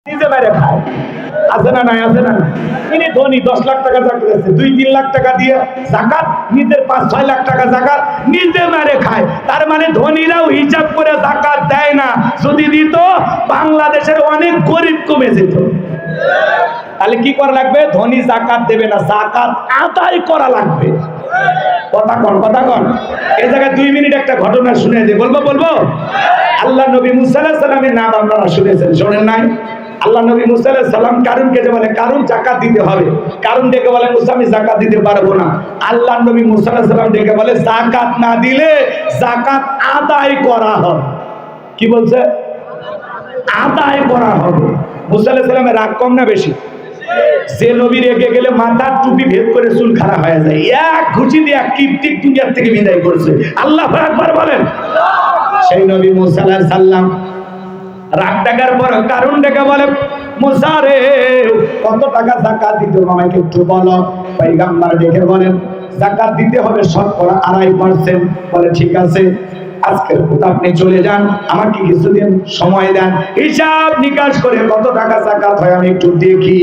নিজে মেরে খায়, আছে না নাই? আছে না? তিনি ধনী, 10 লাখ টাকা চাকরি আছে, 2-3 লাখ টাকা দিয়ে জাকাত, নিজের 5-6 লাখ টাকা জাকাত নিজে মেরে খায়। তার মানে ধনীরাও হিসাব করে জাকাত দেয় না। যদি দিত বাংলাদেশের অনেক গরিব কমে যেত। তাহলে কি করা লাগবে? ধনী জাকাত দেবে না, জাকাত আদায় করা লাগবে। কথা কন, কথা কন। এই জায়গায় 2 মিনিট একটা ঘটনা শুনে দিই। বলবো? আল্লাহ নবী মুসা আলাইহিস সালামের নাম আপনারা শুনেছেন, শোনেন নাই? আল্লাহ নবী মুসা আলাইহিস সালাম কারুনকে যে বলে, কারুন জাকাত দিতে হবে। কারুন ডেকে বলে, মুসা আমি জাকাত দিতে পারবো না। আল্লাহ নবী মুসা আলাইহিস সালাম ডেকে বলে, জাকাত না দিলে জাকাত আদায় করা হবে। কি বলছে? আদায় করা হবে। মুসা আলাইহিস সালামের রাগ কম না বেশি? যে নবী রেগে গেলে মাথার টুপি ভেদ করে চুল খাড়া হয়ে যায়, এক ঘুষি দিয়ে কীর্তিক দুনিয়ার থেকে বিদায় করেছে। আল্লাহু আকবার বলেন। সেই নবী মুসা আলাইহিস সালাম রাগ টাকার পর কারুন ডেকে বলে, মুসা রে কত টাকা যাকাত দিতে হবে আমাকে একটু বলো। পয়গম্বর ডেকে বলেন, যাকাত দিতে হবে শতকরা 2.5%। বলে ঠিক আছে, আজকের কথা আপনি চলে যান, আমাকে কিছুদিন সময় দেন, হিসাব নিকাশ করে কত টাকা যাকাত হয় আমি একটু দেখি।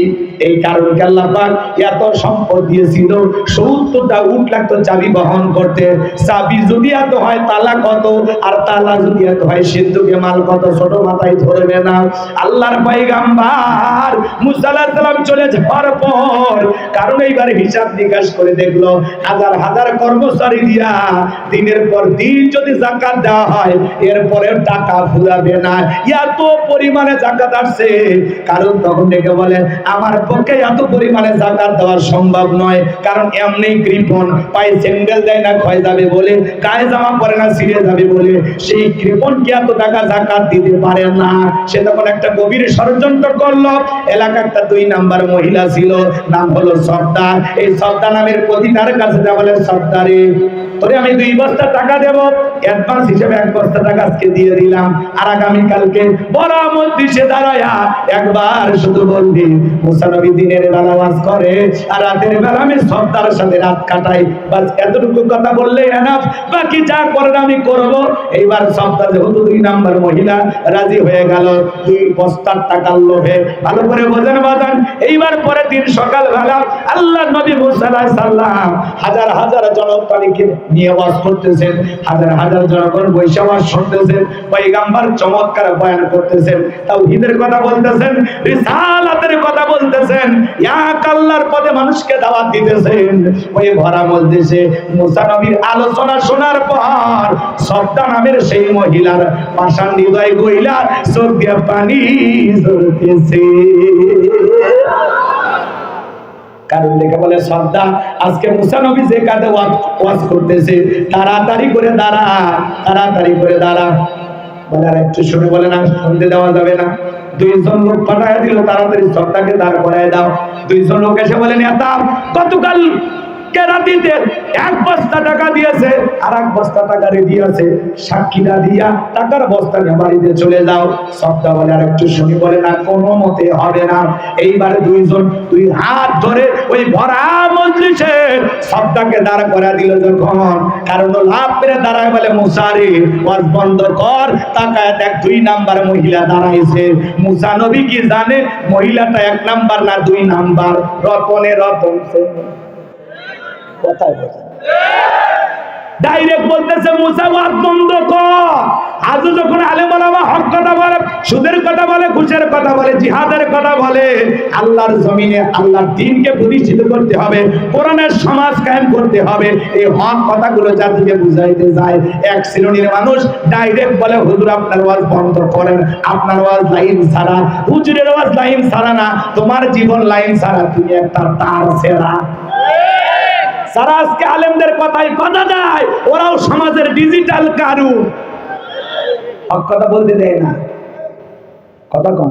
এই কারণে আল্লাহ পাক এত সম্পদ দিয়েছিল, 70টা উট লাগতো চাবি বহন করতে। চাবি যদি এত হয় তালা কত, আর তালা যদি এত হয় সিন্ধুকে মাল কত, ছোট মাথায় ধরবে না। আল্লাহর পয়গম্বর মুসা আলাইহিস সালাম চলে যাওয়ার পর কারণ এইবার হিসাব নিকাশ করে দেখলো, হাজার হাজার কর্মচারী দিয়া দিনের পর দিন যদি যাকাত দেওয়া হয় এরপরে টাকা ফুরাবে না, এত পরিমাণে যাকাত আসছে। কারণ তখন ডেকে বলে, আমার পক্ষে এত পরিমাণে যাকাত দেওয়া সম্ভব নয়, কারণ এমনি কৃপণ, পায়ে স্যান্ডেল দেয় না ক্ষয় যাবে বলে, গায়ে জামা পরে না ছিঁড়ে যাবে বলে, সেই কৃপণ কি এত টাকা যাকাত দিতে পারে না। সে তখন একটা গভীর ষড়যন্ত্র করলো। এলাকা একটা 2 নাম্বার মহিলা ছিল, নাম হলো সর্দার। এই সর্দার নামের প্রতিটার কাছে যা বলে, সর্দারে তোরে আমি 2 বস্তা টাকা দেব, অ্যাডভান্স হিসেবে 1 বস্তা টাকা আজকে দিয়ে দিলাম, আর আগামী কালকে বড় মজলিসে দাঁড়ায়া একবার শুধু বলবি মুসা নবী দিনের বেলা ওয়াজ করে আর রাতের বেলা আমি সর্দারের সাথে রাত কাটাই, বাস এতটুকু কথা বললে এনাফ, বাকি যা করার আমি করব। এইবার সর্দার যেহেতু 2 নাম্বার মহিলা রাজি হয়ে গেল 2 বস্তার টাকার লোভে। ভালো করে বোঝেন বাজান। এইবার পরের দিন সকালবেলা আল্লাহ নবী মুসা আলাইহিস সালাম হাজার হাজার জনতাকে নিয়ে ওয়াজ করতেছেন, হাজার হাজার জনগণ বৈশা ওয়াজ শুনতেছেন, পয়গম্বর চমৎকার বয়ান করতেছেন, তাওহীদের কথা বলতেছেন, রিসালাতের কথা বলতেছেন, এক আল্লাহর পথে মানুষকে দাওয়াত দিতেছেন। ওই ভরা মজলিসে মুসা নবীর আলোচনা শোনার পর সর্দা নামের সেই মহিলার পাষাণ হৃদয় গইলা চোখ দিয়ে পানি ঝরতেছে। কারণ দেখে বলে, সর্দা আজকে মুসা নবী যে কাজে ওয়াজ করতেছে, তাড়াতাড়ি করে দাঁড়া, তাড়াতাড়ি করে দাঁড়া। বলে আর একটু শুনে, বলে না শুনতে দেওয়া যাবে না। 2 জন লোক পাঠায় দিল, তাড়াতাড়ি সর্দাকে দাঁড় করায় দাও। 2 জন লোক এসে বলে, নেতা গতকাল রাতিতে 1 বস্তা টাকা দিয়েছে, আর 1 বস্তা টাকা রেডি আছে, সাক্ষীটা দিয়া টাকার বস্তা নিয়ে বাড়িতে চলে যাও। সর্দা বলে আর একটু শুনি, বলে না কোনো মতে হবে না। এইবারে 2 জন 2 হাত ধরে ওই ভরা মজলিসে সর্দাকে দাঁড় করা দিল যখন, কারণ লাভ করে দাঁড়ায় বলে, মুসা রে ওয়াজ বন্ধ কর, তাকায় দেখ 2 নাম্বার মহিলা দাঁড়াইছে। মুসা নবী কি জানে মহিলাটা 1 নাম্বার না 2 নাম্বার? রতনে রতন কথাই বলে ডাইরেক্ট বলতেছে, মুসা ওয়াজ বন্ধ কর। আজ যখন আলেম ওলামা হক কথা বলে, সুদের কথা বলে, ঘুষের কথা বলে, জিহাদের কথা বলে, আল্লাহর জমিনে আল্লাহর দ্বীনকে প্রতিষ্ঠিত করতে হবে, কোরআনের সমাজ কায়েম করতে হবে, এই হক কথাগুলো জাতিকে বুঝাইতে যায়। এক শ্রেণীর মানুষ ডাইরেক্ট বলে, হুজুর আপনার ওয়াজ বন্ধ করেন, আপনার ওয়াজ লাইন ছাড়া, হুজুরের ওয়াজ লাইন ছাড়া না, তোমার জীবন লাইন ছাড়া, তুমি একটা তার ছেঁড়া। যারা আজকে আলেমদের কথাই কথা দেয়, ওরাও সমাজের ডিজিটাল কারু, হক কথা বলতে দেয় না। কথা কম।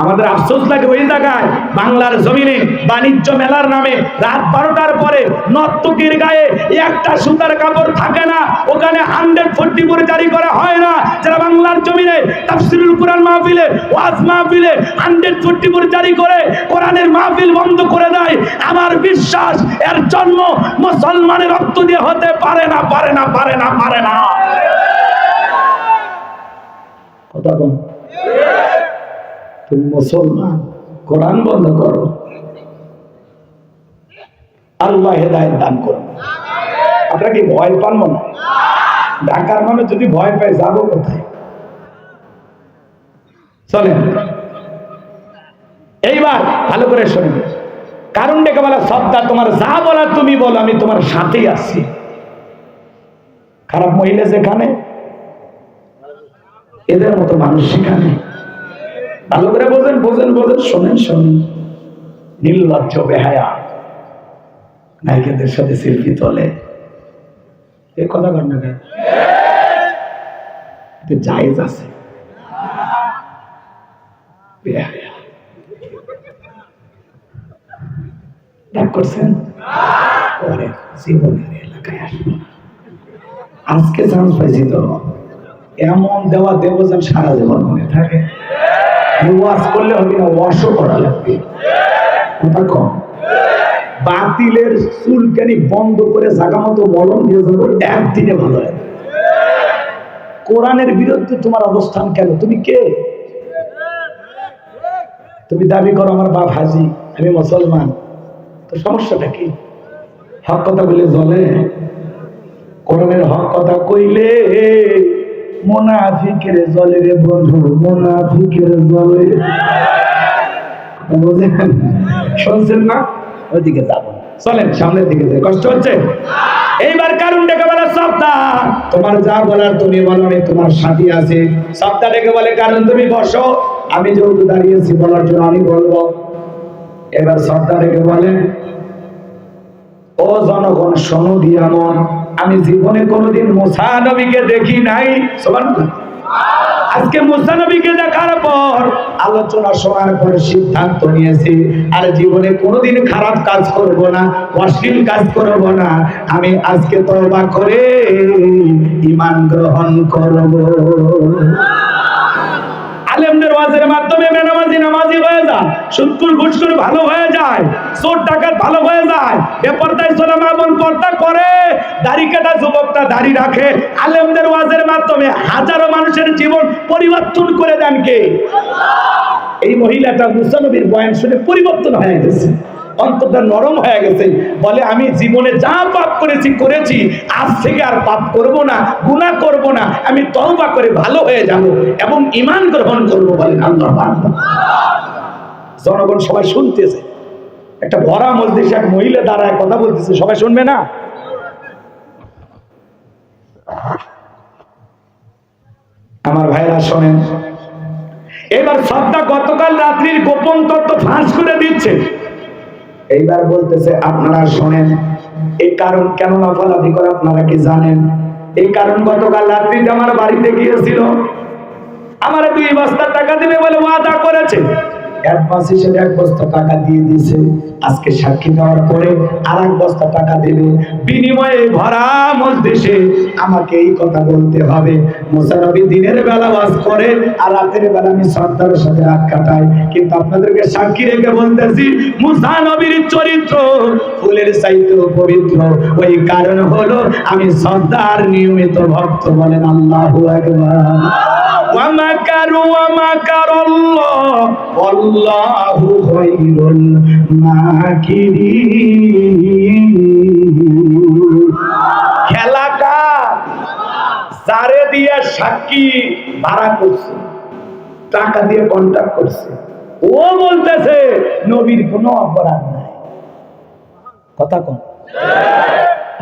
আমাদের আফসোস লাগে ওই জায়গায় বাংলার জমিনে বাণিজ্য মেলার নামে রাত 12টার পরে নর্তকীর গায়ে একটা সুতার কাপড় থাকে না, ওখানে 144 জারি করা হয় না। যারা বাংলার জমিনে তাফসীরুল কুরআন মাহফিলে, ওয়াজ মাহফিলে 144 জারি করে কোরআনের মাহফিল বন্ধ করে দেয়, আমার বিশ্বাস এর জন্ম মুসলমানের রক্ত দিয়ে হতে পারে না, পারে না, পারে না, পারে না। কথা বল। তুমি মুসলমান, কোরআন বন্ধ করো, আল্লাহ হেদায়েত দান করো। আপনারা কি ভয় পান মনে? ঢাকার মানুষ যদি ভয় পায় যাবো কোথায়? চলেন এইবার ভালো করে শুনুন। কারণ ডেকে বলা সবটা তোমার যা বলার তুমি বলো, আমি তোমার সাথেই আছি। খারাপ মহিলা যেখানে, এদের মতো মানুষ সেখানে। ভালো করে বোঝেন বোঝেন বোঝেন, শোনেন শোনেন। নির্লজ্জ বেহায়া নায়িকাদের সাথে সেলফি তোলে, এ কথা বল না, জায়েজ আছে। বেহায়া রাগ করছেন? পরে জীবনের এলাকায় আসবো না। আজকে চান্স পাইছি তো এমন দেওয়া দেব যেন সারা জীবন মনে থাকে। ওয়াজ করলে হবে না, ওয়াশও করা লাগবে। কথা কম। বাতিলের চুলকানি বন্ধ করে জাগা মতো মলম দিয়ে যাবো, একদিনে ভালো হয়। কোরআনের বিরুদ্ধে তোমার অবস্থান কেন? তুমি কে? তুমি দাবি করো আমার বাপ হাজি, আমি মুসলমান, তো সমস্যাটা কি? হক কথা বলে জলে? কোরআনের হক কথা কইলে মুনাফিকের জলে রে বন্ধু, মুনাফিকের জলে। বুঝলেন? শুনছেন না? ওইদিকে যাবো, চলেন সামনের দিকে যাই। কষ্ট হচ্ছে? এইবার কারণ ডেকে বলে সপ্তা তোমার যা বলার তুমি বলো, আমি তোমার সাথে আছি। সপ্তা ডেকে বলে কারণ তুমি বসো, আমি যেহেতু দাঁড়িয়েছি বলার জন্য আমি বলবো। এবার সপ্তা ডেকে বলে ও জনগণ শোনো দিয়া মন, আমি জীবনে কোনোদিন মুসা নবীকে দেখি নাই। সুবহানাল্লাহ। আজকে মুসা নবীকে দেখার পর, আলোচনা শোনার পর সিদ্ধান্ত নিয়েছি আর জীবনে কোনোদিন খারাপ কাজ করব না, অশ্লীল কাজ করব না। আমি আজকে তওবা করে ঈমান গ্রহণ করব। আলেমদের ওয়াজের মাধ্যমে বেনামাজি নামাজি হয়ে যায়, সুদখোর ঘুষখোর ভালো হয়ে যায়, চোর ডাকাত ভালো হয়ে যায়, বেপরদায় ছেলে মা বোন পর্দা করে, দাড়ি কাটা যুবকটা দাড়ি রাখে। আলেমদের ওয়াজের মাধ্যমে হাজারো মানুষের জীবন পরিবর্তন করে দেন কে? এই মহিলাটা মুসা নবীর বয়ান শুনে পরিবর্তন হয়ে গেছে, অন্তরটা নরম হয়ে গেছে। বলে আমি জীবনে যা পাপ করেছি আজ থেকে আর পাপ করব না, গুনাহ করব না, আমি তওবা করে ভালো হয়ে যাব এবং ঈমান গ্রহণ করব। বলেন আল্লাহু আকবার। জনগণ সবাই শুনতেছে, একটা ভরা মজলিসে এক মহিলা দাঁড়ায় কথা বলতেছে, সবাই শুনবে না? আমার ভাইরা শোনেন, এবার সবটা গতকাল রাত্রির গোপন তথ্য ফাঁস করে দিচ্ছে। এইবার বলতেছে আপনারা শোনেন, এই কারণ কেন লাফালাফি করে আপনারা কি জানেন? এই কারণ গতকাল রাত্রিতে আমার বাড়িতে গিয়েছিল, আমার 2 বস্তা টাকা দিবে বলে ওয়াদা করেছে। অ্যাডভান্স হিসেবে 1 বস্তা টাকা দিয়ে দিয়েছে, আজকে সাক্ষী দেওয়ার পরে আর 1 বস্তা টাকা দেবে। বিনিময়ে ভরা মজলিসে আমাকে এই কথা বলতে হবে, মুসা নবী দিনের বেলা ওয়াজ করে আর রাতের বেলা আমি সর্দারের সাথে রাত কাটাই। কিন্তু আপনাদেরকে সাক্ষী রেখে বলতেছি, মুসা নবীর চরিত্র ফুলের চাইতেও পবিত্র। ওই কারণ হলো আমি সর্দার নিয়মিত ভক্ত। বলেন আল্লাহু আকবার। ومكروا ومكر الله والله خير الماكرين। খেলা কার? যারে দিয়ে সাক্ষী ভাড়া করছে, টাকা দিয়ে কন্ট্রাক্ট করছে, ও বলতেছে নবীর কোনো অপরাধ নাই। কথা কম।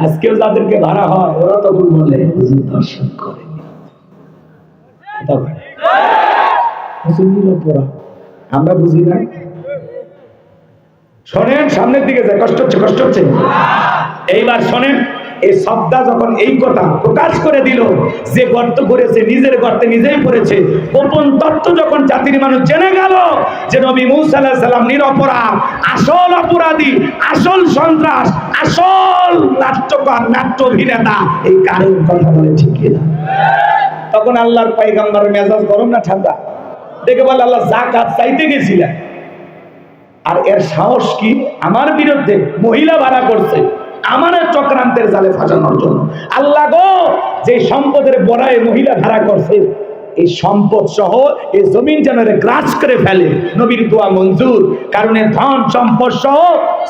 আজকেও যাদেরকে ভাড়া হয় ওরা তখন বলে হুজুর দর্শন করে, আমরা বুঝি না। শোনেন, সামনের দিকে যায়, কষ্ট হচ্ছে কষ্ট হচ্ছে। এইবার শোনেন, এই সবদা যখন এই কথা প্রকাশ করে দিল যে গর্ত করেছে নিজের গর্তে নিজেই পড়েছে, গোপন তত্ত্ব যখন জাতির মানুষ জেনে গেল যে নবী মুসা আলাইহিস সালাম নিরপরাধ, আসল অপরাধী, আসল সন্ত্রাস, আসল নাট্যকার, নাট্য অভিনেতা, এই কারণ কথা বলে ঠিক কিনা? তখন আল্লাহর পয়গম্বরের মেজাজ গরম না ঠান্ডা? দেখে বলে আল্লাহ যাকাত চাইতে গেছিলেন আর এর সাহস কি আমার বিরুদ্ধে মহিলা ভাড়া করছে আমার চক্রান্তের জালে ফাঁসানোর জন্য। আল্লাহ গো, যে সম্পদের বড়ায় মহিলা ভাড়া করছে এই সম্পদ সহ এই জমিন যেন গ্রাস করে ফেলে। নবীর দোয়া মঞ্জুর, কারণ ধন সম্পদ সহ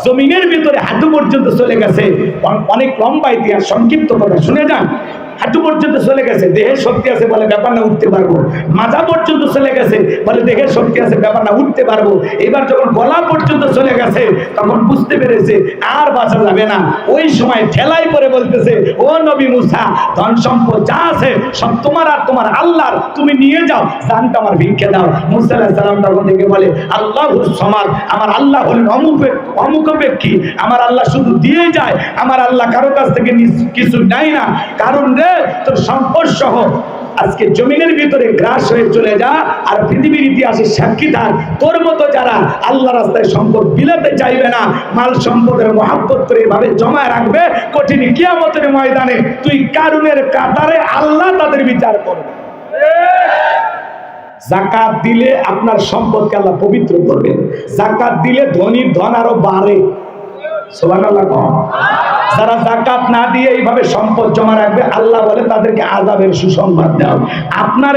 জমিনের ভিতরে হাঁটু পর্যন্ত চলে গেছে। অনেক লম্বা ইতিহাস, সংক্ষিপ্ত কথা শুনে যান। হাঁটু পর্যন্ত চলে গেছে, দেহের শক্তি আছে বলে ব্যাপার না উঠতে পারবো। মাজা পর্যন্ত চলে গেছে বলে দেহের শক্তি আছে ব্যাপার না উঠতে পারবো। এবার যখন গলা পর্যন্ত চলে গেছে তখন বুঝতে পেরেছে আর বাঁচা যাবে না। ওই সময় ঠেলাই করে বলতেছে, ও নবী মুসা, ধন সম্পদ যা আছে সব তোমার আর তোমার আল্লাহর, তুমি নিয়ে যাও, জানটা আমার ভিক্ষে দাও। মুসা আলাইহিস সালাম তখন থেকে বলে, আল্লাহুস সামাদ, আমার আল্লাহ হলেন অমুখাপেক্ষী, আমার আল্লাহ শুধু দিয়ে যায়, আমার আল্লাহ কারো কাছ থেকে কিছু নাই না। কারণ তোর সম্পদ সহ আজকে জমিনের ভিতরে গ্রাস হয়ে চলে যা, আর পৃথিবীর ইতিহাসে সাক্ষী থাক, তোর মতো যারা আল্লাহ রাস্তায় সম্পদ বিলাতে চাইবে না, মাল সম্পদের মহাব্বত করে এভাবে জমায় রাখবে, কঠিন কিয়ামতের ময়দানে তুই কারুনের কাতারে আল্লাহ তাদের বিচার করবে। যাকাত দিলে আপনার সম্পদকে আল্লাহ পবিত্র করবেন। যাকাত দিলে ধনীর ধন আরো বাড়ে। সুবহানাল্লাহ। যারা যাকাত না দিয়ে এইভাবে সম্পদ জমা রাখবে, আল্লাহ বলে তাদেরকে আযাবের সুসংবাদ দাও। আপনার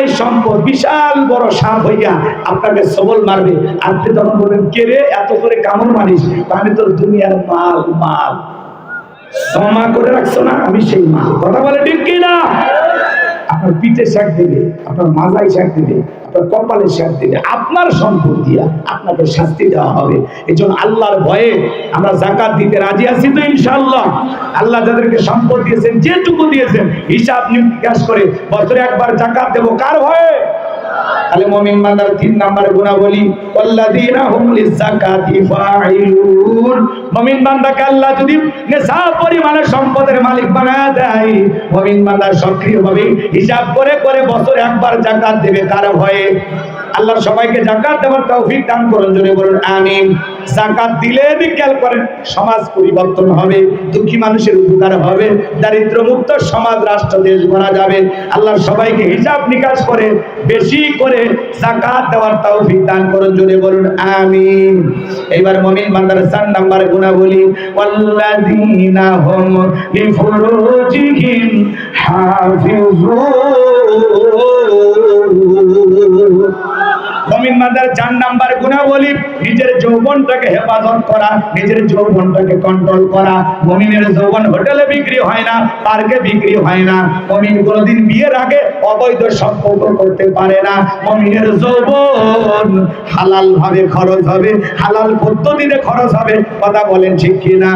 এই সম্পদ বিশাল বড় সাপ হইয়া আপনাকে সবল মারবে। আপনি তখন বলবেন, কে রে এত করে কামড় মারিস? আমি তো দুনিয়ার মাল জমা করে রাখছো না, আমি সেই মাল। কথা বলে ঠিক কিনা? আপনার পিঠে শাক দেবে, আপনার মাজায় শাক দেবে, আপনার কপালে শাক দেবে, আপনার সম্পদ দিয়া আপনাকে শাস্তি দেওয়া হবে। এই জন্য আল্লাহর ভয়ে আমরা যাকাত দিতে রাজি আছি তো ইনশাআল্লাহ। আল্লাহ যাদেরকে সম্পদ দিয়েছেন, যেটুকু দিয়েছেন, হিসাব নিকাশ করে বছরে একবার যাকাত দেব। কার ভয়ে? তাহলে মুমিন বান্দার 3 নম্বরে গুণাবলী, ওয়াল্লাযীনা হুম লিযাকাতি ফাঈলুন। মুমিন বান্দাকে আল্লাহ যদি নেশা পরিমাণে সম্পদের মালিক বানায় দেয়, মুমিন বান্দা সক্রিয়ভাবে হিসাব করে করে বছরে একবার যাকাত দেবে। কার ভয়ে? আল্লাহ সবাইকে যাকাত দেওয়ার তৌফিক দান করুন, জোরে বলুন আমিন। যাকাত দিলে খেয়াল করেন সমাজ পরিবর্তন হবে, দুঃখী মানুষের উপকার হবে, দারিদ্র মুক্ত সমাজ রাষ্ট্র দেশ গড়া যাবে। আল্লাহ সবাইকে হিসাব নিকাশ করে বেশি করে যাকাত দেওয়ার তৌফিক দান করুন, জোরে বলুন আমিন। এবার মুমিন বান্দার 4 নম্বরে গুণাবলী, ওয়াল্লাযীনা হুম লিফুরুজিহিম হাফিজুন। মুমিন বান্দার 4 নাম্বার গুণাবলী, নিজের যৌবনটাকে হেফাজত করা, নিজের যৌবনটাকে কন্ট্রোল করা। মুমিনের যৌবন হোটেলে বিক্রি হয় না, পার্কে বিক্রি হয় না। মুমিন কোনোদিন বিয়ের আগে অবৈধ সম্পর্ক করতে পারে না। মুমিনের যৌবন হালাল ভাবে খরচ হবে, হালাল পদ্ধতিতে খরচ হবে। কথা বলেন ঠিক কিনা?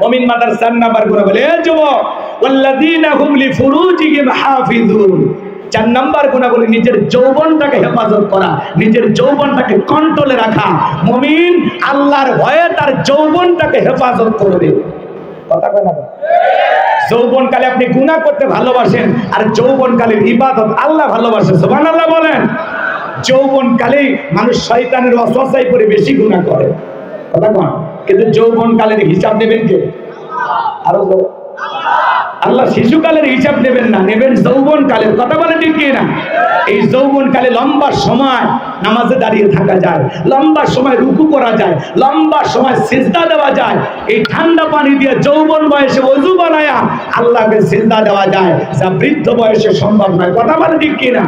মুমিন বান্দার 4 নাম্বার গুণাবলী, এ যুবক, ওয়াল্লাযীনা হুম লিফুরুজিহিম হাফিজুন। 4 নম্বর গুণাবলী, নিজের যৌবনটাকে হেফাজত করা, নিজের যৌবনটাকে কন্ট্রোলে রাখা। মুমিন আল্লাহর ভয়ে তার যৌবনটাকে হেফাজত করবে। কথা কয় না? যৌবনকালে আপনি গুনাহ করতে ভালোবাসেন, আর যৌবনকালের ইবাদত আল্লাহ ভালোবাসে। সুবহানাল্লাহ বলেন। যৌবনকালেই মানুষ শয়তানের ওয়াসওয়াসায় পড়ে বেশি গুনাহ করে। কথা কয়? কিন্তু যৌবনকালের হিসাব নেবেন কে? আরো আল্লাহ। শিশুকালের হিসাব নেবেন না, নেবেন যৌবনকালের। কথা বলে ঠিক কিনা? এই যৌবনকালে লম্বা সময় নামাজে দাঁড়িয়ে থাকা যায়, লম্বা সময় রুকু করা যায়, লম্বা সময় সিজদা দেওয়া যায়। এই ঠান্ডা পানি দিয়ে যৌবন বয়সে ওযু বানায়া আল্লাহকে সিজদা দেওয়া যায়, যা বৃদ্ধ বয়সে সম্ভব নয়। কথা বলে ঠিক কিনা?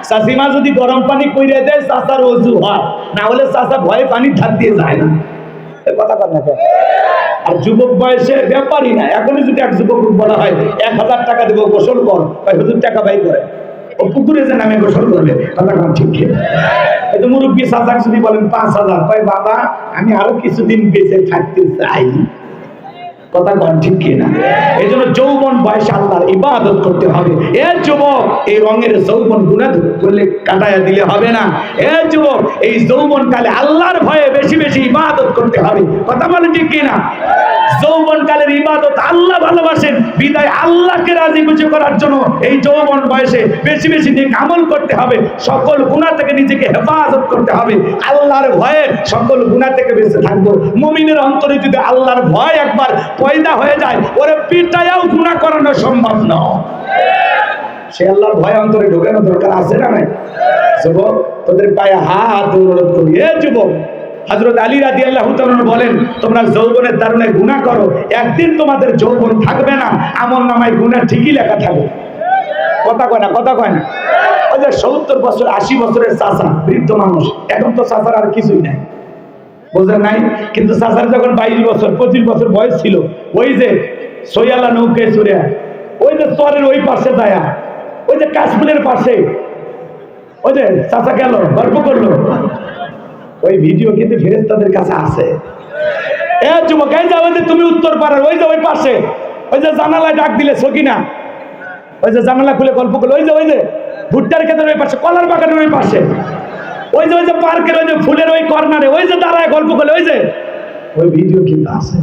চাষিমা যদি গরম পানি কইরে দেয়, চাষার ওযু হয়, না হলে চাষা ভয়ে পানি ধার দিয়ে যায় না। কথা কথা। আর যুবক বয়সে ব্যাপারই না। এখনই যদি এক যুবক বলা হয় 1000 টাকা দেবো গোসল কর, 1000 টাকা ব্যয় করে ও পুকুরে যে নামে গোসল করবে। কথা কম ঠিক কি? এই তো মুরব্বী চাচাকে যদি বলেন 5000, কয় বাবা আমি আরো কিছুদিন বেঁচে থাকতে চাই। কথা কম ঠিক কিনা? এই জন্য যৌবন বয়সে আল্লাহর ইবাদত করতে হবে। এ যুবক, এই রঙের যৌবন গুনাহ করলে কাটায়া দিলে হবে না। এ যুবক, এই যৌবন কালে আল্লাহর ভয়ে বেশি বেশি ইবাদত করতে হবে। কথা বলেন ঠিক কিনা? যৌবন কালের ইবাদত আল্লাহ ভালোবাসেন, বিদায় আল্লাহকে রাজি খুশি করার জন্য এই যৌবন বয়সে বেশি বেশি নেক আমল করতে হবে, সকল গুনাহ থেকে নিজেকে হেফাজত করতে হবে। আল্লাহর ভয়ে সকল গুনাহ থেকে বেঁচে থাকবো। মুমিনের অন্তরে যদি আল্লাহর ভয় একবার পয়দা হয়ে যায়, ওরে পিটায়াও গুনাহ করানো সম্ভব নয়। সে আল্লাহর ভয় অন্তরে ঢোকানো দরকার আছে না নাই? যুবক, তোদের পায়ে হাত অনুরোধ করি, এ যুবক, হযরত আলী রাদিয়াল্লাহু তাআলা বলেন, তোমরা যৌবনের তারুণে গুনাহ করো, একদিন তোমাদের যৌবন থাকবে না, আমলনামায় গুনাহ ঠিকই লেখা থাকবে। কথা কয় না, কথা কয় না। ওই যে 70 বছর 80 বছরের চাচা, বৃদ্ধ মানুষ, এখন তো চাচার আর কিছুই নাই, বোঝেন নাই? কিন্তু চাচার যখন 22 বছর 25 বছর বয়স ছিল, ওই যে সৈয়ালা নৌকায় চড়ে ওই যে চরের ওই পাশে দায়া, ওই যে কাশফুলের পাশে, ওই যে চাচা গেল গল্প করলো, ওই ভিডিও কিন্তু ফেরেশতাদের কাছে আছে। এ যুবক, এই যাও, যে তুমি উত্তর পাড়ার ওই যে ওই পাশে, ওই যে জানালায় ডাক দিলে সকিনা, ওই যে জানালা খুলে গল্প করলো, ওই যে ভুট্টার ক্ষেতের ওই পাশে, কলার বাগানের ওই পাশে, ওই যে পার্কের ওই যে ফুলের ওই কর্নারে, ওই যে দাঁড়ায় গল্প করলে, ওই ভিডিও কিন্তু আছে।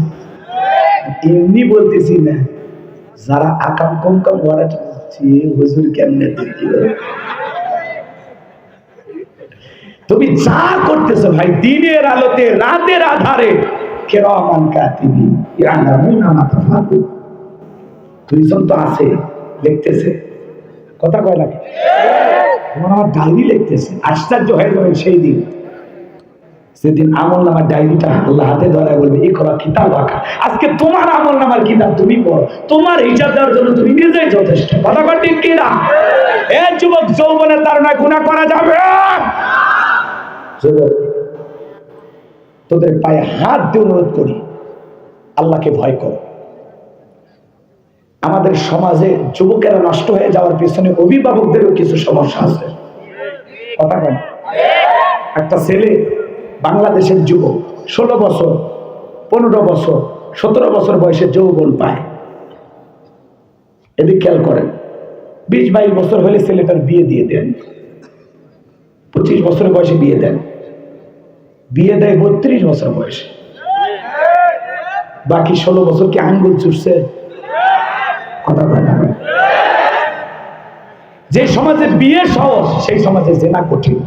এমনি বলতেছি না, যারা আকাম কম ওরা হুজুর কেমনে দেখলো। তুমি যা করতেছো ভাই, দিনের আলোতে রাতের আধারে, কিরামান কাতিবিন ইয়ালামুনা মা তাফআলুন, দুইজন তো আছে লিখতেছে, কথা কয় নাকি? তোমার আমার ডায়েরি লিখতেছে। আশ্চর্য হয়ে যাবে সেই দিন, সেদিন আমল নামার ডায়েরিটা আল্লাহ হাতে ধরায় বলবে, ইকরা কিতাবাকা, আজকে তোমার আমল নামার কিতাব তুমি পড়ো, তোমার হিসাব দেওয়ার জন্য তুমি নিজেই যথেষ্ট। কথা কয় ঠিক কিনা? এ যুবক, যৌবনের তাড়নায় গুনাহ করা যাবে? যুবক, তোদের পায়ে হাত দিয়ে অনুরোধ করি, আল্লাহকে ভয় করো। আমাদের সমাজে যুবকেরা নষ্ট হয়ে যাওয়ার পিছনে অভিভাবকদেরও কিছু সমস্যা আছে। কথা কেন? একটা ছেলে, বাংলাদেশের যুবক, 16 বছর 15 বছর 17 বছর বয়সে যৌবন পায়, এদিকে খেয়াল করেন। 20-22 বছর হলে ছেলেটার বিয়ে দিয়ে দেন, 25 বছরের বয়সে বিয়ে দেন, বিয়ে দেয় 32 বছর বয়সে, বাকি 16 বছর কি আঙ্গুল চুষছে? কথা বলে না। যে সমাজে বিয়ে সহজ, সেই সমাজে জিনা কঠিন,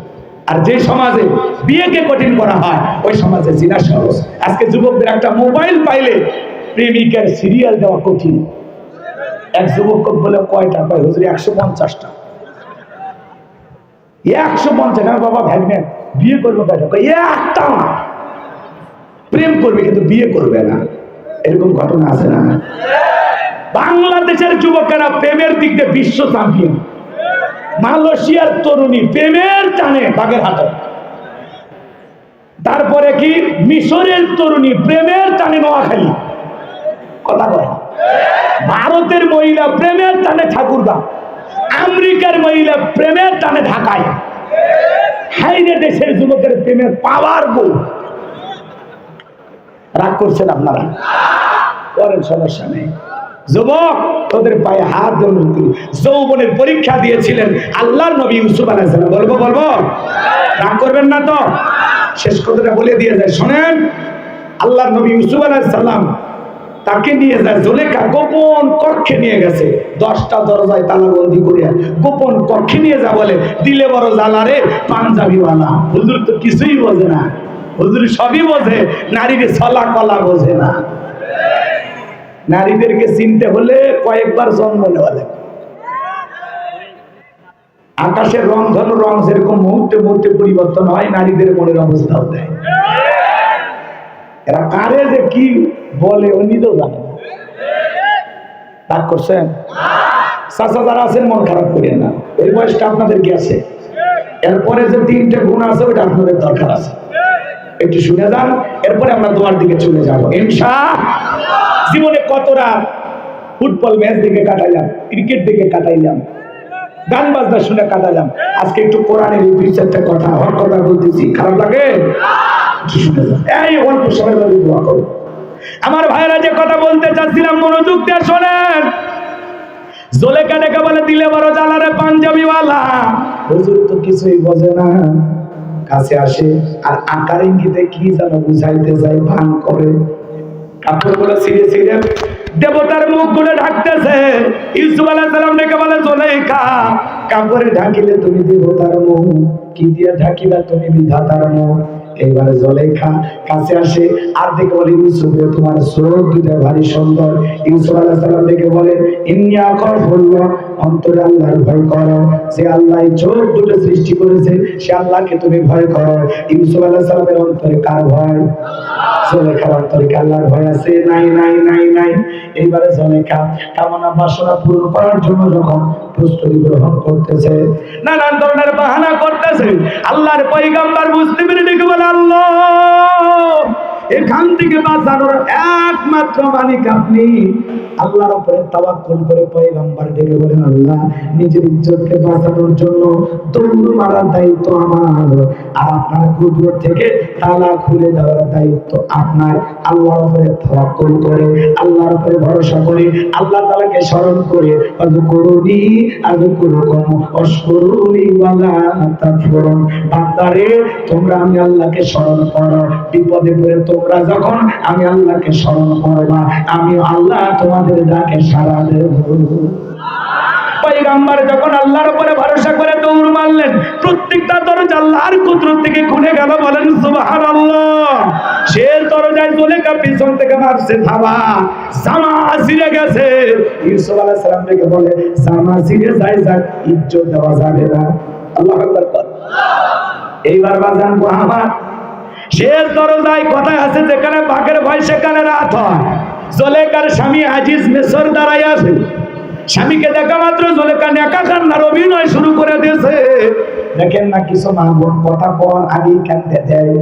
আর যে সমাজে বিয়েকে কঠিন করা হয়, ওই সমাজে জিনা সহজ। আজকে যুবকদের একটা মোবাইল পাইলে প্রেমিকের সিরিয়াল দেওয়া কঠিন। এক যুবক বলে, কয়টা? কয় হুজুর 150টা। 150? বাবা ভাববেন বিয়ে করবো কয়টা? কয় একটা না, প্রেম করবে কিন্তু বিয়ে করবে না। এরকম ঘটনা আছে না? বাংলাদেশের যুবকেরা প্রেমের দিক দিয়ে বিশ্ব চ্যাম্পিয়ন। মালয়েশিয়ার তরুণী প্রেমের টানে বাগেরহাট, তারপরে কি মিশরের তরুণী প্রেমের টানে নোয়াখালী, কথা বলে। ভারতের মহিলা প্রেমের টানে ঠাকুরগাঁও, আমেরিকার মহিলা প্রেমের টানে ঢাকায়। হাইরে দেশের যুবকের প্রেমের পাওয়ার গো। রাগ করছেন আপনারা? করেন, সমস্যা নেই। যুবক, তোদের পায়ে হাত ধরে যৌবনের পরীক্ষা দিয়েছিলেন আল্লাহর নবী ইউসুফ আলাইহিস সালাম। বলবো রাগ করবেন না তো? শেষ কথাটা বলে দিয়ে যায়, শোনেন। আল্লাহর নবী ইউসুফ আলাইহিস সালাম তাকে নিয়ে যায় জুলেখা, গোপন কক্ষে নিয়ে গেছে, 10টা দরজায় তালাবন্দি করে গোপন কক্ষে নিয়ে যা বলে, দিলে বড় জ্বালা রে পাঞ্জাবিওয়ালা। হুজুর তো কিছুই বোঝে না, হুজুর সবই বোঝে, নারীর ছলা কলা বোঝে না। নারীদেরকে চিনতে হলে কয়েকবার জন্ম নেওয়া লাগে। আকাশের রং ধনু রং যেরকম মুহূর্তে মুহূর্তে পরিবর্তন হয়, নারীদের মনের অবস্থাও দেয়। এরা কারে যে কি বলে ও নিজেও জানে না। রাগ করছেন? চাচা যারা আছেন মন খারাপ করেন না, এই বয়সটা আপনাদের কি আছে? এরপরে যে 3টে গুণ আছে, ওটা আপনাদের দরকার আছে। একটু শুনে যান, এরপরে আমরা দোয়ার দিকে চলে যাবো ইনশাআল্লাহ। জীবনে কত রাত ফুটবল ম্যাচ দেখে কাটাইলাম, ক্রিকেট দেখে কাটাইলাম, গান বাজনা শুনে কাটাইলাম। আজকে একটু কোরআনের এই 2-4টা কথা, হক কথা বলতেছি, খারাপ লাগে? শুনে যান, এই অল্প সময় ধরে দোয়া করো। আমার ভাইরা যে কথা বলতে চাচ্ছিলাম, মনোযোগ দিয়ে শোনেন। জুলেখা ডেকে বলে, দিলে বড় জ্বালা রে পাঞ্জাবিওয়ালা। হুজুর তো কিছুই বোঝে না, কাছে আসে আর আকার ইঙ্গিতে কি যেন বুঝাইতে যায়, ভান করে। কাপড়গুলো ছিঁড়ে ছিঁড়ে দেবতার মুখগুলো ঢাকতেছে। ইউসুফ আলাইহিস সালাম ডেকে বলে, জুলেখা, কাপড়ে ঢাকিলে তুমি দেবতার মুখ কি দিয়ে ঢাকিবা তুমি বিধাতার মুখ। এবারে জলেখা কাছে আসে আর দেখে বলে ইউসুফ তোমার চোখ দুটো ভারী সুন্দর। ইউসুফ আলাইহিস সালাম দেখে বলেন ইন্নী আখাফুল্লাহ, অন্তরে আল্লাহর ভয় করো। যে আল্লাহ চোখ দুটো সৃষ্টি করেছে সে আল্লাহকে তুমি ভয় করো। ইউসুফ আলাইহিস সালামের অন্তরে কার ভয়? জলেখার অন্তরে আল্লাহর ভয় আছে? নাই নাই নাই নাই। এইবারে জলেখা কামনা বাসনা পূরণ করার জন্য যখন প্রস্তুতি গ্রহণ করতেছে, নানান ধরনের বাহানা করতেছে, আল্লাহর পয়গম্বর বুঝতে পেরে ডেকে বলে আল্লাহ এখান থেকে বাঁচানোর একমাত্র মালিক আপনি। আল্লাহর উপরে তাওয়াক্কুল করে পয়গম্বর ডেকে বলেন আল্লাহ নিজের ইজ্জতকে বাঁচানোর জন্য দৌড় মারার দায়িত্ব আমার, আর আপনার কুদরত থেকে তালা খুলে দেওয়ার দায়িত্ব আপনার। আল্লাহর উপরে তাওয়াক্কুল করে আল্লাহর উপরে ভরসা করে আল্লাহ তাআলাকে স্মরণ করে আযকুরুনি আযকুরুকুম ওয়াশকুরুনি ওয়ালা তাকফুরুন। বান্দারে তোমরা আমি আল্লাহকে স্মরণ করো, বিপদে পড়ে তোমরা যখন আমি আল্লাহকে স্মরণ করবা আমি আল্লাহ তোমাদের ডাকে সাড়া দেব। পয়গম্বর যখন আল্লাহর উপরে ভরসা করে দৌড় মারলেন, প্রত্যেকটা দরজা আল্লাহর কুদরত থেকে খুলে গেল। বলেন সুবহানাল্লাহ। সে দরজায় জলেখা পিছন থেকে মারছে থাবা, জামা ছিঁড়ে গেছে। ইউসুফ আলাইহিস সালাম থেকে বলে জামা ছিঁড়ে যায় যাক, ইজ্জত দেওয়া যাবে না। আল্লাহু আকবার। এইবার বাজান মুহাম্মদ শেষ দরজায় কথায় আছে যেখানে বাঘের ভয় সেখানে রাত হয়। জলেখার স্বামী আজিজ মিশর দাঁড়াই আছে। স্বামীকে দেখা মাত্র জলেখা নেকা কান্নার অভিনয় শুরু করে দিয়েছে। দেখেন না কিছু মা বোন কথা কন আগেই কাঁদতে দেয়,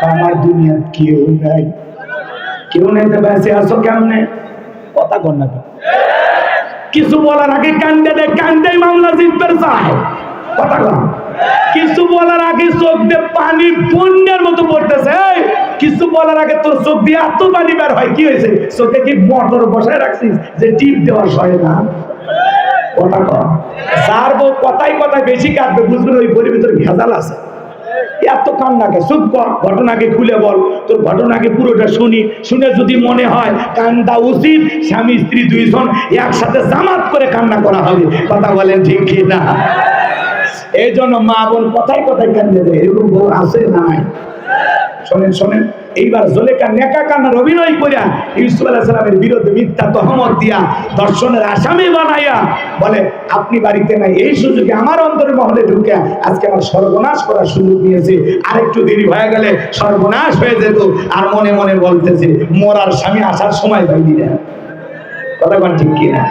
আমার দুনিয়ার কেউ নাই, কেউ নেই তো বেঁচে আসো কেমনে? কথা কন না কিছু বলার আগে কান্দে দেয়, কান্দেই মামলা জিততে চায়। কথা কন কিছু বলার আগে চোখ দিয়ে পানি বন্যার মতো পড়তেছে। কিছু বলার আগে তোর চোখ দিয়ে এত পানি বের হয়, কি হয়েছে? চোখে কি মোটর বসায় রাখছিস যে টিপ দেওয়া হয় না? কথা কর। যার বউ কথাই কথায় বেশি কাঁদবে বুঝবেন ওই ঘরের ভিতরে ভেজাল আছে। এত কান্নাকে চুপ কর, ঘটনাকে খুলে বল, তোর ঘটনাকে পুরোটা শুনি, শুনে যদি মনে হয় কান্দা উচিত, স্বামী স্ত্রী দুইজন একসাথে জামাত করে কান্না করা হবে। কথা বলেন ঠিক কি না? এই জন্য মা বোন কথায় কথায় কান্দে দেয়, এরকম বউ আছে না নাই? শোনেন শোনেন, এইবার জলেখা নেকা কান্নার অভিনয় করিয়া ইউসুফ আলাইহিস সালামের বিরুদ্ধে মিথ্যা তহমত দিয়া দর্শনের আসামি বানাইয়া বলে আপনি বাড়িতে নাই। এই সুযোগে আমার অন্তরের মহলে ঢুকে আজকে আমার সর্বনাশ করার সুযোগ নিয়েছে, আরেকটু দেরি হয়ে গেলে সর্বনাশ হয়ে যেত। আর মনে মনে বলতেছে মরার স্বামী আসার সময় পাইনি না। কথা বলেন ঠিক কিনা?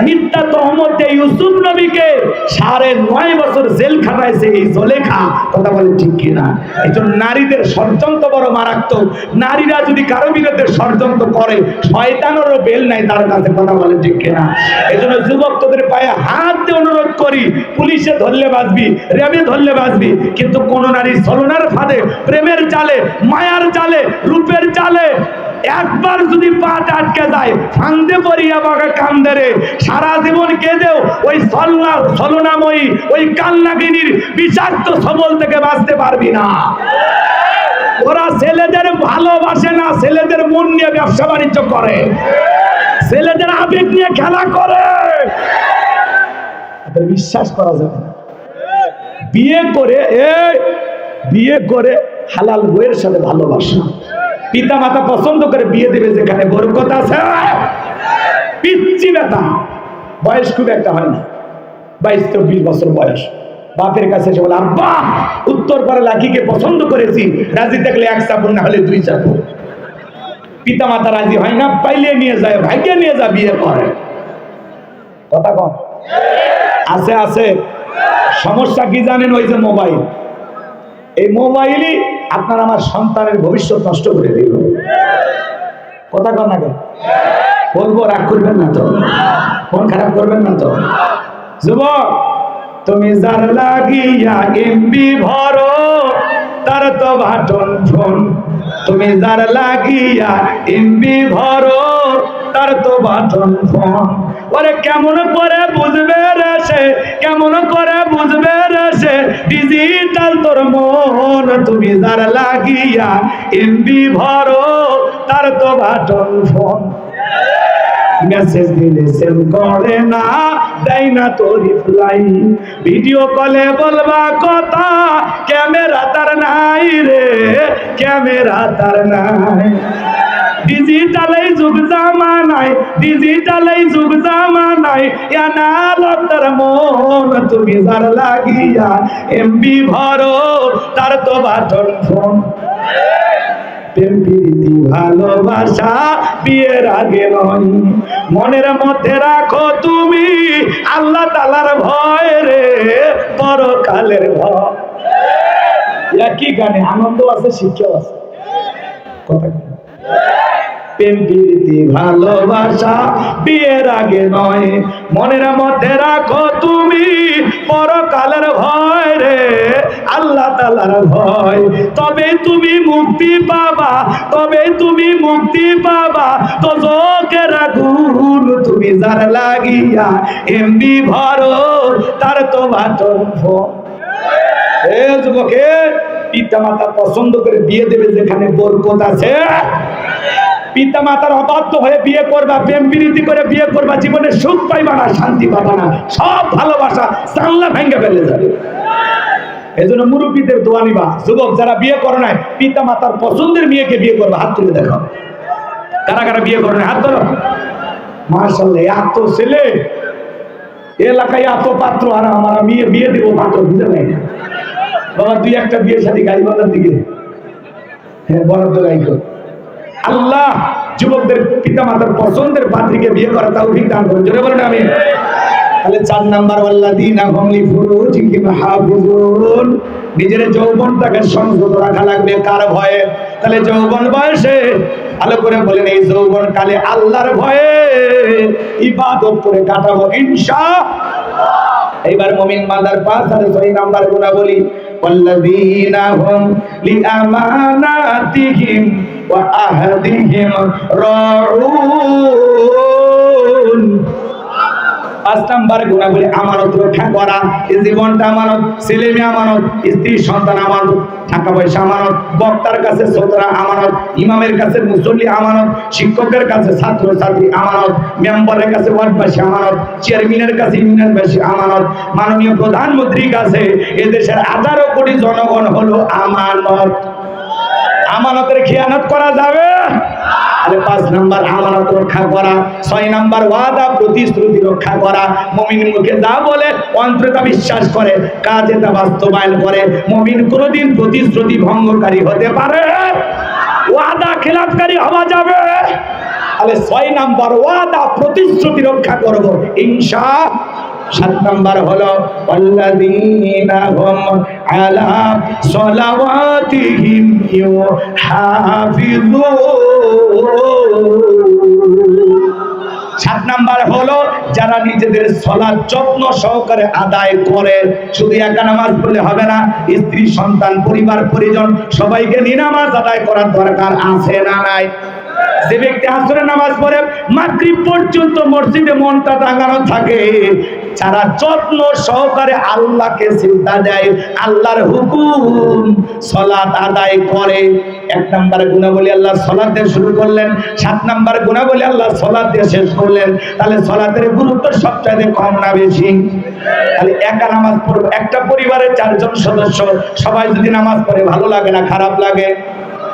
মিথ্যা তহমতে ইউসুফ নবীকে 9.5 বছর জেল খাটাইছে এই জলেখা। কথা বলেন ঠিক কিনা? এই জন্য নারীদের ষড়যন্ত্র বড় মারাত্মক। নারীরা যদি কারো বিরুদ্ধে ষড়যন্ত্র করে শয়তানেরও বেল নাই তার কাছে। কথা বলেন ঠিক কিনা? এই জন্য যুবক তোদের পায়ে হাত দিয়ে অনুরোধ করি, পুলিশে ধরলে বাঁচবি, র্যাবে ধরলে বাঁচবি, কিন্তু কোন নারী ছলনার ফাঁদে, প্রেমের জালে, মায়ার জালে, রূপের জালে একবার যদি পাট আটকে যায় ফান্দে পড়িয়া বাঘা কান্দে রে, সারা জীবন কেঁদেও ওই ছলনাময়ী ওই কান্নাগিনীর বিষাক্ত সবল থেকে বাঁচতে পারবি না। ওরা ছেলেদের ভালোবাসে না, ছেলেদের মন নিয়ে ব্যবসা বাণিজ্য করে, ছেলেদের আবেগ নিয়ে খেলা করে। বিশ্বাস করা যাবে না। বিয়ে করে হালাল বইয়ের সাথে ভালোবাসা, পিতা মাতা পছন্দ করে বিয়ে দেবে যেখানে বরকত আছে। পিচ্ছি বেটা, বয়স খুব একটা হয় না, 22-24 বছর বয়স, বাপের কাছে এসে বলে আব্বা উত্তর পাড়া লাঠিকে পছন্দ করেছি, রাজি থাকলে 1 চাপুর না হলে 2 চাপুর। পিতা মাতা রাজি হয় না, পাইলে নিয়ে যায়, ভাগ্যে নিয়ে যা বিয়ে করে। কথা কম আছে আছে। সমস্যা কি জানেন? ওই যে মোবাইল, এই মোবাইলই আপনার আমার সন্তানের ভবিষ্যৎ নষ্ট করে দিল। কথা কন না কেন? বলবো, রাগ করবেন না তো, মন খারাপ করবেন না তো। যুবক তুমি যার লাগিয়া এমবি ভরো তার তো বাটন ফোন, তুমি যার লাগিয়া এমবি ভরো তার তো বাটন ফোন। ওরে কেমন করে বুঝবে রে সে, কেমন করে বুঝবে রে সে ডিজিটাল তোর মন, তুমি যার লাগিয়া এমবি ভরো তার তো বাটন ফোন। মেসেজ দিলে সেন্ড করে না, দেয় না তো রিপ্লাই। ভিডিও কলে বলবা কথা, ক্যামেরা তার নাই রে, ক্যামেরা তার নাই। ডিজিটালেই যুগ জামানায়, ডিজিটালেই যুগ জামানায়, এনালতার মন তুমি যার লাগিয়া এমবি ভরো, তার তো বাটন ফোন। প্রেম প্রীতি ভালোবাসা বিয়ের আগে নয়, মনের মধ্যে রাখো তুমি আল্লাহ তাআলার ভয় রে, পরকালের ভয়। একই গানে আনন্দ আছে, শিক্ষা আছে। কথা প্রেম প্রীতি ভালোবাসা বিয়ের আগে নয়, মনের মধ্যে রাখো তুমি পরকালের ভয় রে, আল্লাহ তাআলার ভয়। তবে তুমি মুক্তি পাবা, তবে তুমি মুক্তি পাবা, তো চোখের আগুন তুমি যার লাগিয়া এমবি ভরো, তার তো বাটন ফোন। এ যুবকে, পিতা মাতা পছন্দ করে বিয়ে দেবে যেখানে বরকত আছে। পিতা মাতার অবাধ্য হয়ে বিয়ে করবা, প্রেম প্রীতি করে বিয়ে করবা, জীবনে সুখ পাইবা না, শান্তি পাবা না, সব ভালোবাসা জানলা ভেঙে ফেলে যাবে। এই জন্য মুরব্বীদের দোয়া নিবা। যুবক যারা বিয়ে করে নাই, পিতা মাতার পছন্দের মেয়েকে বিয়ে করবা। হাত তুলে দেখো কারা কারা বিয়ে করে নাই, হাত ধরো। মাশাআল্লাহ, এত ছেলে এলাকায়, এত পাত্র, আর আমার মেয়ে বিয়ে দেবো পাত্র বুঝে নাই। বাবা দুই একটা বিয়ে শাদী গাইবান্ধার দিকে, হ্যাঁ বরাদ্দ গাইকো। আল্লাহ যুবকদের পিতা মাতার পছন্দের পাত্রীকে বিয়ে করা তৌফিক দান করুন, জোরে বলেন আমিন। তাহলে 4 নাম্বার, ওয়াল্লাযীনা হুম লিফুরুজিহিম হাফিজুন। নিজের যৌবনটাকে সংযত রাখা লাগবে, কার ভয়ে? তাহলে যৌবন বয়সে ভালো করে বলেন, এই যৌবন কালে আল্লাহর ভয়ে ইবাদত করে কাটাবো ইনশাআল্লাহ। এইবার মুমিন বান্দার 5 আর 6 নাম্বার গুণাবলী, ওয়াল্লাযীনা হুম লিআমানাতিহিম ওয়া আহদিহিম রাউন। 5 নাম্বার গুণাবলী, আমানত রক্ষা করা। এই জীবনটা আমানত, ছেলে মেয়ে আমানত, স্ত্রী সন্তান আমানত, টাকা পয়সা আমানত, বক্তার কাছে শ্রোতারা আমানত, ইমামের কাছে মুসল্লি আমানত, শিক্ষকের কাছে ছাত্র ছাত্রী আমানত, মেম্বারের কাছে ওয়ার্ডবাসী আমানত, চেয়ারম্যানের কাছে ইউনিয়নবাসী আমানত, মাননীয় প্রধানমন্ত্রীর কাছে এদেশের 18 কোটি জনগণ হলো আমানত। আমানতের খেয়ানত করা যাবে? তাহলে 5 নাম্বার আমানত রক্ষা করা। 6 নাম্বার ওয়াদা প্রতিশ্রুতি রক্ষা করা। মুমিন মুখে যা বলে অন্তরে তা বিশ্বাস করে, কাজে তা বাস্তবায়ন করে। মুমিন কোনোদিন প্রতিশ্রুতি ভঙ্গকারী হতে পারে, ওয়াদা খেলাফকারী হওয়া যাবে। তাহলে 6 নাম্বার ওয়াদা প্রতিশ্রুতি রক্ষা করব ইনশাআল্লাহ। 7 নাম্বার হলো ওয়াল্লাযীনা হুম আলা সালাওয়াতিহিম ইউহাফিজুন। 7 নাম্বার হলো যারা নিজেদের সালাত যত্ন সহকারে আদায় করে। শুধু একা নামাজ পড়লে হবে না, স্ত্রী সন্তান পরিবার পরিজন সবাইকে নিয়ে নামাজ আদায় করার দরকার আছে না নাই? যে ব্যক্তি আসরের নামাজ পড়ে মাগরিব পর্যন্ত মসজিদে মনটা টাঙানো থাকে, যারা যত্ন সহকারে আল্লাহকে সিজদা দেয়, আল্লাহর হুকুম সালাত আদায় করে। 1 নাম্বার গুণাবলী আল্লাহ সালাত দিয়ে শুরু করলেন, 7 নাম্বার গুণাবলী আল্লাহ সালাত দিয়ে শেষ করলেন। তাহলে সালাতের গুরুত্ব সবচেয়ে কম না বেশি? তাহলে একা নামাজ পড়বে, একটা পরিবারের 4 জন সদস্য সবাই যদি নামাজ পড়ে, ভালো লাগে না খারাপ লাগে?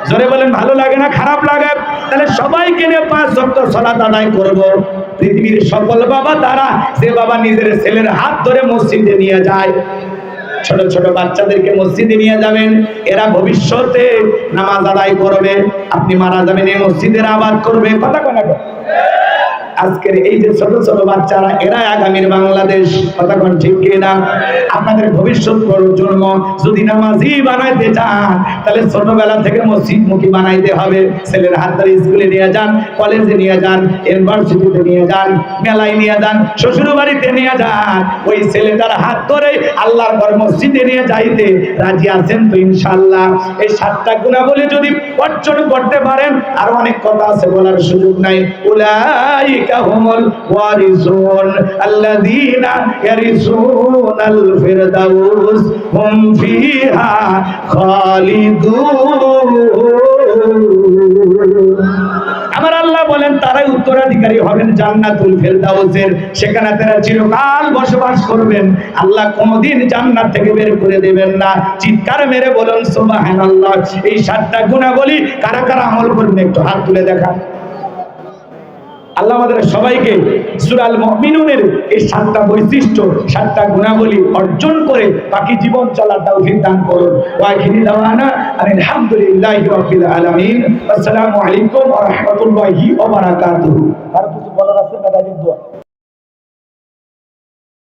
জোরে বলেন, ভালো লাগে না খারাপ লাগে? তাহলে সবাইকে নিয়ে 5 ওয়াক্ত সালাত আদায় করব। পৃথিবীর সকল বাবা তারা, যে বাবা নিজের ছেলের হাত ধরে মসজিদে নিয়ে যায়, ছোট ছোট বাচ্চাদেরকে মসজিদে নিয়ে যাবেন, এরা ভবিষ্যতে নামাজ আদায় করবে। আপনি মারা যাবেন, এই মসজিদের আবাদ করবে। কথা কোনা আজকের এই যে ছোট ছোট বাচ্চারা, এরা আগামীর বাংলাদেশ। কথা কোন ঠিক কিনা? আপনাদের ভবিষ্যৎ প্রজন্ম যদি নামাজি বানাইতে চান, তাহলে ছোটবেলা থেকে মসজিদমুখী বানাইতে হবে। ছেলের হাত ধরে স্কুলে নিয়ে যান, কলেজে নিয়ে যান, ইউনিভার্সিটিতে নিয়ে যান, মেলায় নিয়ে যান, শ্বশুর বাড়িতে নিয়ে যান। ওই ছেলেটার হাত ধরে আল্লাহর ঘর মসজিদে নিয়ে যাইতে রাজি আছেন তো ইনশাআল্লাহ? এই 7টা গুণাবলী যদি অর্জন করতে পারেন, আর অনেক কথা আছে, বলার সুযোগ নাই। উলাইকা হুমুল ওয়ারিসুন আল্লাযীনা ইয়ারিসুনাল ফিরদাউস হুম ফিহা খালিদুন। আমার আল্লাহ বলেন, তারাই উত্তরাধিকারী হবেন জান্নাতুল ফেরদাউসের, সেখানে তারা চিরকাল বসবাস করবেন। আল্লাহ কোনোদিন জান্নাত থেকে বের করে দেবেন না। চিৎকার মেরে বলুন সুবহানাল্লাহ। এই 7টা গুণাবলী কারা কারা আমল করবেন একটু হাত তুলে দেখা। আল্লাহ আমাদের সবাইকে সূরা আল মুমিনুনের এই 7টা বৈশিষ্ট্য 7টা গুণাবলী অর্জন করে বাকি জীবন চলার তৌফিক দান করুন। ওয়া আখিরি দাওয়ানা আলহামদুলিল্লাহি রাব্বিল আলামিন। আসসালামু আলাইকুম ওয়া রাহমাতুল্লাহি ওয়া বারাকাতুহু। আর কিছু বলার আছে?